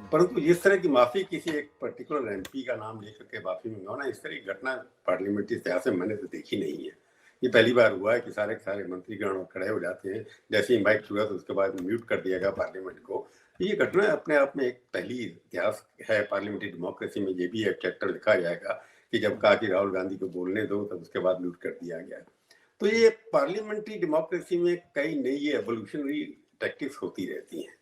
परंतु इस तरह की माफी किसी एक पर्टिकुलर एमपी का नाम लेकर के माफी मंगवाना, इस तरह की घटना पार्लियामेंट्री इतिहास में मैंने तो देखी नहीं है। ये पहली बार हुआ है कि सारे के सारे मंत्रीगण खड़े हो जाते हैं, जैसे ही माइक छुआ तो उसके बाद म्यूट कर दिया गया पार्लियामेंट को। ये घटना अपने आप में एक पहली इतिहास है पार्लियामेंट्री डेमोक्रेसी में। ये भी एक चैप्टर लिखा जाएगा कि जब कहा कि राहुल गांधी को बोलने दो, तब उसके बाद म्यूट कर दिया गया। तो ये पार्लियामेंट्री डेमोक्रेसी में कई नई एवोल्यूशनरी टैक्टिक्स होती रहती हैं।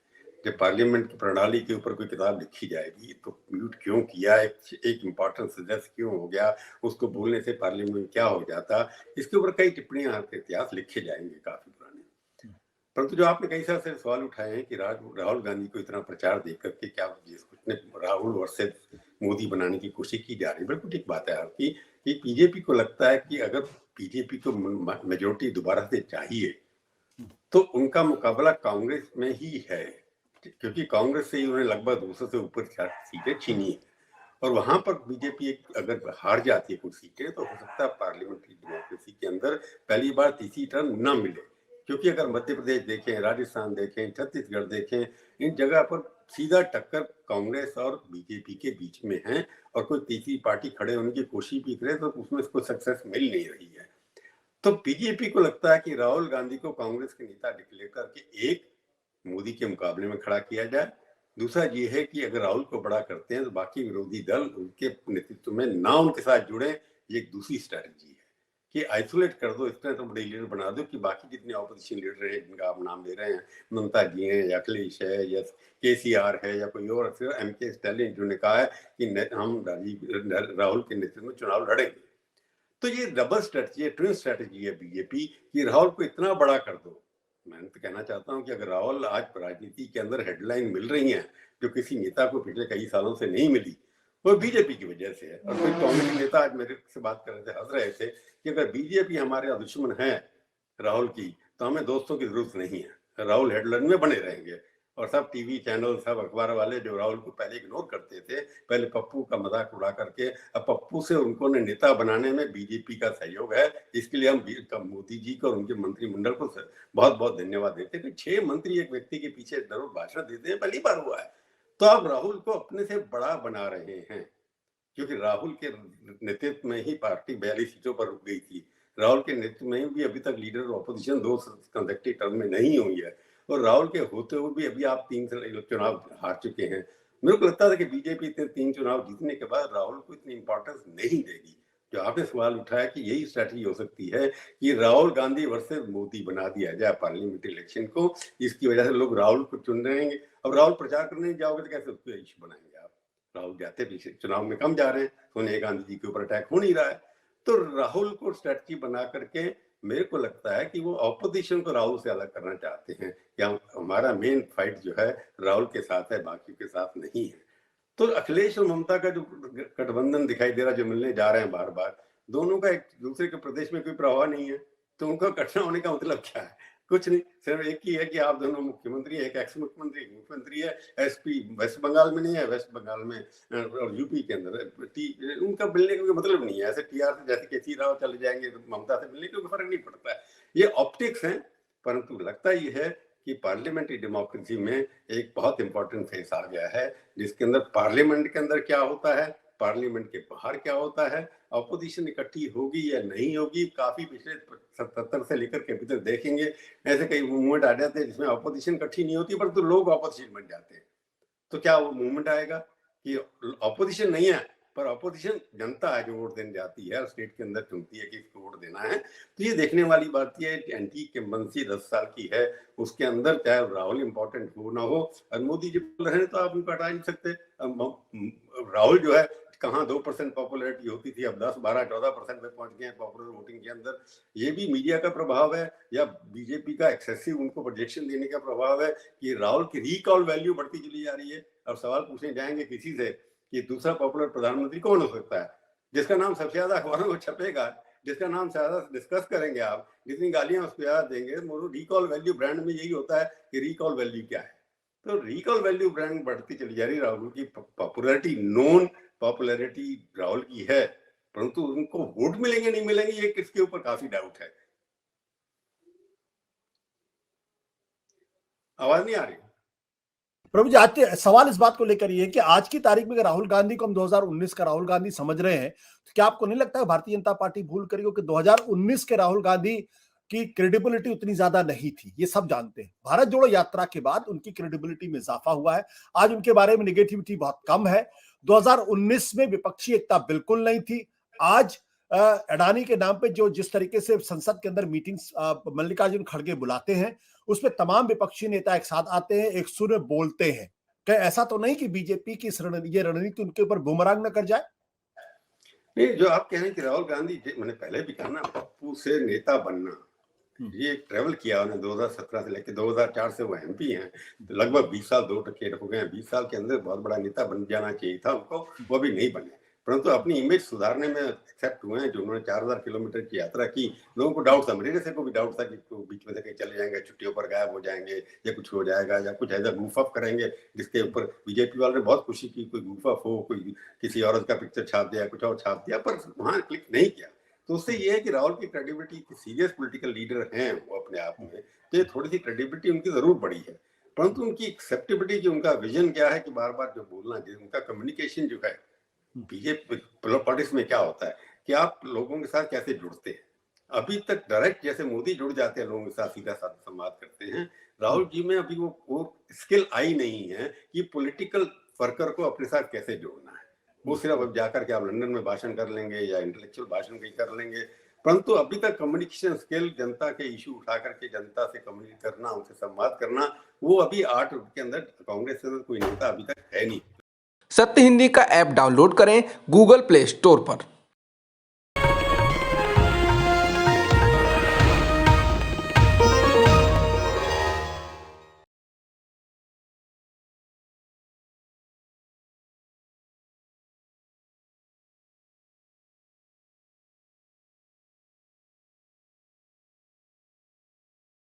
जब पार्लियामेंट की प्रणाली के ऊपर कोई किताब लिखी जाएगी तो म्यूट क्यों किया, एक इम्पोर्टेंट सदस्य क्यों हो गया, उसको बोलने से पार्लियामेंट में क्या हो जाता, इसके ऊपर कई टिप्पणियां इतिहास लिखे जाएंगे काफी पुराने। परंतु जो आपने कई सारे सवाल उठाए हैं कि राहुल गांधी को इतना प्रचार देकर के क्या उसने राहुल वर्सेस मोदी बनाने की कोशिश की जा रही है, बिल्कुल ठीक बात है आपकी कि बीजेपी को लगता है कि अगर बीजेपी को मेजोरिटी दोबारा से चाहिए तो उनका मुकाबला कांग्रेस में ही है, क्योंकि कांग्रेस से ही उन्हें लगभग 200 से ऊपर सीटें छीनी है। और वहां पर बीजेपी अगर हार जाती है कुछ सीटें तो हो सकता है पार्लियामेंट्री डेमोक्रेसी के अंदर पहली बार तीसरी टर्म न मिले। क्योंकि अगर मध्य प्रदेश देखें, राजस्थान देखें, छत्तीसगढ़ देखें, इन जगह पर सीधा टक्कर कांग्रेस और बीजेपी के बीच में है, और कोई तीसरी पार्टी खड़े होने की कोशिश भी करे तो उसमें कोई सक्सेस मिल नहीं रही है। तो बीजेपी को लगता है कि राहुल गांधी को कांग्रेस के नेता डिक्लेयर करके एक मोदी के मुकाबले में खड़ा किया जाए। दूसरा ये है कि अगर राहुल को बड़ा करते हैं तो बाकी विरोधी दल उनके नेतृत्व में ना उनके साथ जुड़े। ये एक दूसरी स्ट्रैटेजी है कि आइसोलेट कर दो, इस तरह तो बड़े लीडर बना दो कि बाकी जितने ऑपोजिशन लीडर हैं जिनका आप नाम ले रहे हैं, ममता जी हैं या अखिलेश है या केसीआर है या कोई और, एमके स्टालिन जिन्होंने कहा है कि हम राहुल के नेतृत्व में चुनाव लड़ेंगे। तो ये डबल स्ट्रेटजी है, ट्विन स्ट्रेटजी है बीजेपी कि राहुल को इतना बड़ा कर दो। मैं तो कहना चाहता हूं कि अगर राहुल आज राजनीति के अंदर हेडलाइन मिल रही हैं जो किसी नेता को पिछले कई सालों से नहीं मिली, वो बीजेपी की वजह से है। और कोई कांग्रेस नेता आज मेरे से बात कर रहे थे, हंस रहे थे कि अगर बीजेपी हमारे दुश्मन है राहुल की तो हमें दोस्तों की जरूरत नहीं है, राहुल हेडलाइन में बने रहेंगे। और सब टीवी चैनल, सब अखबार वाले जो राहुल को पहले इग्नोर करते थे, पहले पप्पू का मजाक उड़ा करके, अब पप्पू से उनको नेता बनाने में बीजेपी का सहयोग है। इसके लिए हम मोदी जी को और उनके मंत्रिमंडल को बहुत बहुत धन्यवाद देते हैं। 6 मंत्री एक व्यक्ति के पीछे जरूर भाषण देते हैं, पहली बार हुआ है। तो आप राहुल को अपने से बड़ा बना रहे हैं, क्योंकि राहुल के नेतृत्व में ही पार्टी 42 सीटों पर रुक गई थी। राहुल के नेतृत्व में भी अभी तक लीडर ऑपोजिशन 2 कंसेक्टिव टर्म में नहीं हुई है, और राहुल के होते हुए भी अभी आप 3 चुनाव हार चुके हैं। मेरे को लगता था कि बीजेपी इतने 3 चुनाव जीतने के बाद राहुल को इतनी इंपॉर्टेंस नहीं देगी। जो आपने सवाल उठाया कि यही स्ट्रैटेजी हो सकती है कि राहुल गांधी वर्सेस मोदी बना दिया जाए पार्लियामेंट्री इलेक्शन को, इसकी वजह से लोग राहुल को चुन रहेंगे। अब राहुल प्रचार करने जाओगे तो कैसे उसको इश्यू बनाएंगे आप? राहुल जाते पीछे चुनाव में कम जा रहे हैं, सोनिया गांधी जी के ऊपर अटैक हो नहीं रहा है। तो राहुल को स्ट्रेटजी बना करके मेरे को लगता है कि वो ऑपोजिशन को राहुल से अलग करना चाहते हैं कि हमारा मेन फाइट जो है राहुल के साथ है, बाकी के साथ नहीं है। तो अखिलेश और ममता का जो गठबंधन दिखाई दे रहा है, जो मिलने जा रहे हैं बार बार, दोनों का एक दूसरे के प्रदेश में कोई प्रभाव नहीं है, तो उनका इकट्ठा होने का मतलब क्या है? कुछ नहीं, सिर्फ एक ही है कि आप दोनों मुख्यमंत्री, एक एक्स मुख्यमंत्री मुख्यमंत्री है, एसपी वेस्ट बंगाल में नहीं है, वेस्ट बंगाल में और यूपी के अंदर उनका मिलने का कोई मतलब नहीं है। ऐसे टीआर से जैसे केसी राव चले जाएंगे तो ममता से मिलने का कोई फर्क नहीं पड़ता है। ये ऑप्टिक्स है। परंतु लगता ये है कि पार्लियामेंट्री डेमोक्रेसी में एक बहुत इंपॉर्टेंट फेस आ गया है, जिसके अंदर पार्लियामेंट के अंदर क्या होता है, पार्लियामेंट के बाहर क्या होता है, अपोजिशन इकट्ठी होगी या नहीं होगी। काफी पिछले 77 से लेकर के अभी तक देखेंगे ऐसे कई मूवमेंट आ जाते हैं जिसमें अपोजिशन इकट्ठी नहीं होती, परंतु लोग अपोजिशन बन जाते हैं। तो क्या वो मूवमेंट आएगा कि अपोजिशन नहीं है पर अपोजिशन जनता है जो वोट देने जाती है और स्टेट के अंदर चुनती है कि इसको वोट देना है? तो ये देखने वाली बात है। एंटी इनकम्बेंसी 10 साल की है, उसके अंदर चाहे राहुल इंपॉर्टेंट हो ना हो, और मोदी जी बोल रहे हैं तो आप उनको हटा नहीं सकते। राहुल जो है कहाँ 2% पॉपुलरिटी होती थी, अब 10, 12, 14% पे पहुंच गए हैं पॉपुलर वोटिंग के अंदर। ये भी मीडिया का प्रभाव है या बीजेपी का एक्सेसिव उनको प्रोजेक्शन देने का प्रभाव है कि राहुल की रिकॉल वैल्यू बढ़ती चली जा रही है। और सवाल पूछने जाएंगे किसी से कि दूसरा पॉपुलर प्रधानमंत्री कौन हो सकता है, जिसका नाम सबसे ज्यादा अखबारों में छपेगा, जिसका नाम ज्यादा डिस्कस करेंगे, आप जितनी गालियां उसको याद देंगे, रिकॉल वैल्यू ब्रांड में यही होता है कि रिकॉल वैल्यू क्या है। तो रिकॉल वैल्यू ब्रांड बढ़ती चली जा रही है। राहुल की पॉपुलरिटी, नॉन पॉपुलरिटी राहुल की है, परंतु उनको वोट मिलेंगे नहीं मिलेंगे ये किसके ऊपर काफी डाउट है। आवाज नहीं आ रही? प्रभु जी, आज के सवाल इस बात को लेकर ये है कि आज की तारीख में अगर राहुल गांधी को हम 2019 का राहुल गांधी समझ रहे हैं, तो क्या आपको नहीं लगता है भारतीय जनता पार्टी भूल करी हो कि 2019 के राहुल गांधी की क्रेडिबिलिटी उतनी ज्यादा नहीं थी? ये सब जानते हैं। भारत जोड़ो यात्रा के बाद उनकी क्रेडिबिलिटी में इजाफा हुआ है। आज उनके बारे में नेगेटिविटी बहुत कम है। 2019 में विपक्षी एकता बिल्कुल नहीं थी। आज अडानी के नाम पे जो जिस तरीके से संसद के अंदर मीटिंग्स मल्लिकार्जुन खड़गे बुलाते हैं, उसमें तमाम विपक्षी नेता एक साथ आते हैं, एक सुर में बोलते हैं। क्या ऐसा तो नहीं कि बीजेपी की ये रणनीति उनके ऊपर बुमरांग न कर जाए? नहीं, जो आप कह रहे हैं कि राहुल गांधी, मैंने पहले भी कहा ना, पप्पू से नेता बनना, ये ट्रेवल किया उन्होंने 2017 से लेकर 2004 से वो एमपी हैं, तो लगभग 20 साल 2 टकेट हो गए हैं। 20 साल के अंदर बहुत बड़ा नेता बन जाना चाहिए था उनको, वो भी नहीं बने, परंतु अपनी इमेज सुधारने में एक्सेप्ट हुए हैं। जो उन्होंने 4000 किलोमीटर की यात्रा की, लोगों को डाउट था, मेरे जैसे को भी डाउट था कि तो बीच में से कहीं चले जाएंगे, छुट्टियों पर गायब हो जाएंगे, या कुछ हो जाएगा, या कुछ ऐसा goof अप करेंगे जिसके ऊपर बीजेपी वालों ने बहुत खुशी की, कोई goof अप हो, कोई किसी औरत का पिक्चर छाप दिया, कुछ और छाप दिया, पर वहां क्लिक नहीं किया। तो उससे ये है कि राहुल की क्रेडिबिलिटी, सीरियस पॉलिटिकल लीडर हैं वो अपने आप में, तो ये थोड़ी सी क्रेडिबिलिटी उनकी जरूर बढ़ी है, परंतु उनकी एक्सेप्टेबिलिटी, जो उनका विजन क्या है कि बार बार जो बोलना, जो उनका कम्युनिकेशन जो है, बीजेपी पॉलिटिक्स में क्या होता है कि आप लोगों के साथ कैसे जुड़ते हैं। अभी तक डायरेक्ट जैसे मोदी जुड़ जाते हैं लोगों के साथ, सीधा साधा संवाद करते हैं, राहुल जी में अभी वो स्किल आई नहीं है कि पॉलिटिकल वर्कर को अपने साथ कैसे जोड़ना है। वो सिर्फ अब जाकर के आप लंदन में भाषण कर लेंगे या इंटेलेक्चुअल भाषण कहीं कर लेंगे, परंतु अभी तक कम्युनिकेशन स्किल, जनता के इशू उठा करके जनता से कम्युनिकेट करना, उनसे संवाद करना, वो अभी आर्ट के अंदर कांग्रेस के अंदर कोई नेता अभी तक है नहीं। सत्य हिंदी का ऐप डाउनलोड करें गूगल प्ले स्टोर पर।